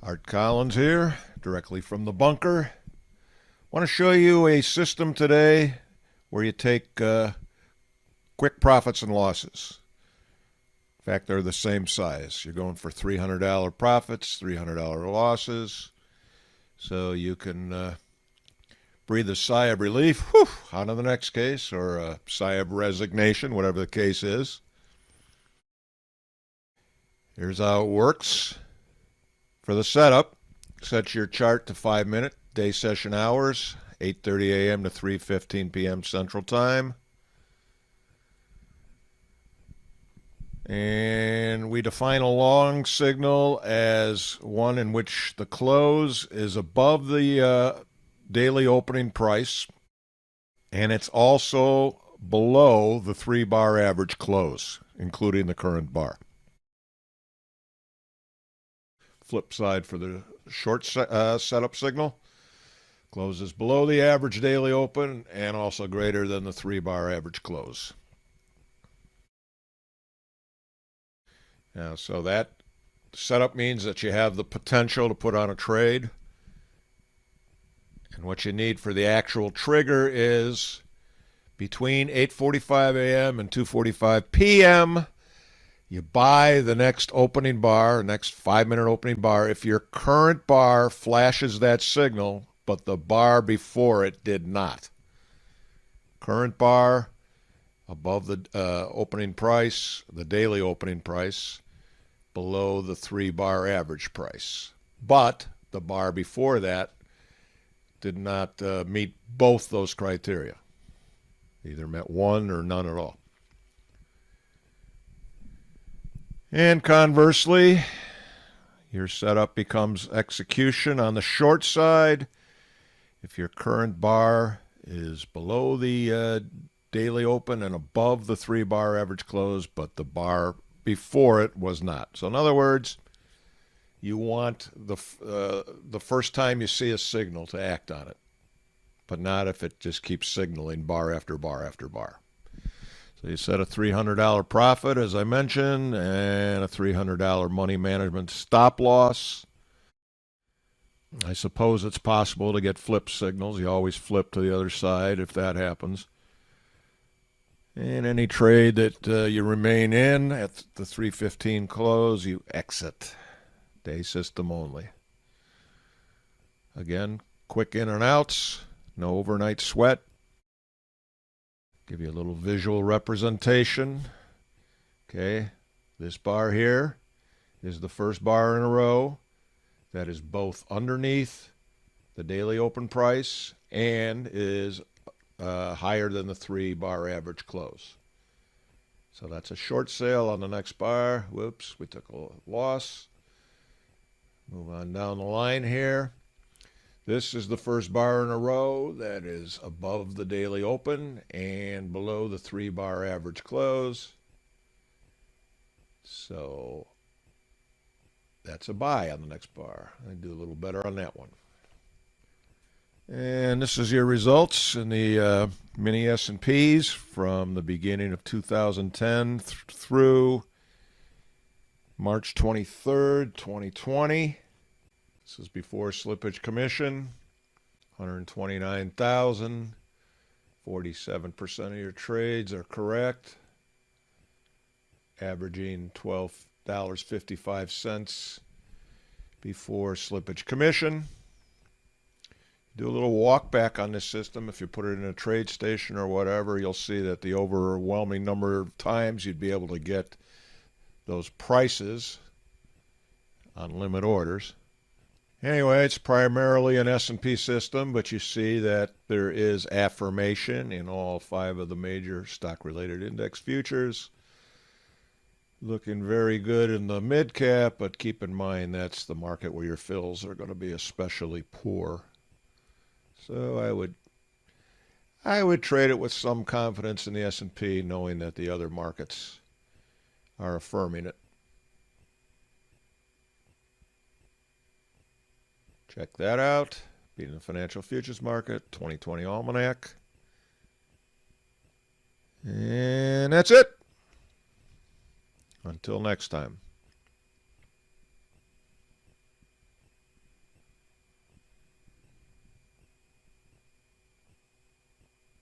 Art Collins here, directly from the bunker. Want to show you a system today where you take quick profits and losses. In fact, they're the same size. You're going for $300 profits, $300 losses. So you can breathe a sigh of relief, on to the next case, or a sigh of resignation, whatever the case is. Here's how it works. For the setup, set your chart to 5-minute day session hours, 8:30 a.m. to 3:15 p.m. Central Time. And we define a long signal as one in which the close is above the daily opening price, and it's also below the 3-bar average close, including the current bar. Flip side for the short setup signal. Closes below the average daily open and also greater than the 3-bar average close. Now, so that setup means that you have the potential to put on a trade. And what you need for the actual trigger is between 8:45 a.m. and 2:45 p.m., you buy the next opening bar, next 5-minute opening bar, if your current bar flashes that signal, but the bar before it did not. Current bar above the opening price, the daily opening price, below the 3-bar average price. But the bar before that did not meet both those criteria. Either met one or none at all. And conversely, your setup becomes execution on the short side. If your current bar is below the daily open and above the 3-bar average close, but the bar before it was not. So in other words, you want the first time you see a signal to act on it, but not if it just keeps signaling bar after bar after bar. So you set a $300 profit, as I mentioned, and a $300 money management stop loss. I suppose it's possible to get flip signals. You always flip to the other side if that happens. And any trade that you remain in at the 3:15 close, you exit. Day system only. Again, quick in and outs, no overnight sweat. Give you a little visual representation. Okay, this bar here is the first bar in a row that is both underneath the daily open price and is higher than the 3-bar average close. So that's a short sale on the next bar. Whoops, we took a loss. Move on down the line here. This is the first bar in a row that is above the daily open and below the 3-bar average close. So that's a buy on the next bar. I do a little better on that one. And this is your results in the mini S&Ps from the beginning of 2010 through March 23rd, 2020. This is before slippage commission, 129,000. 47% of your trades are correct, averaging $12.55 before slippage commission. Do a little walk back on this system. If you put it in a trade station or whatever, you'll see that the overwhelming number of times you'd be able to get those prices on limit orders. Anyway, it's primarily an S&P system, but you see that there is affirmation in all 5 of the major stock-related index futures. Looking very good in the mid-cap, but keep in mind that's the market where your fills are going to be especially poor. So I would trade it with some confidence in the S&P, knowing that the other markets are affirming it. Check that out. Beating the Financial Futures Market, 2020 Almanac. And that's it. Until next time.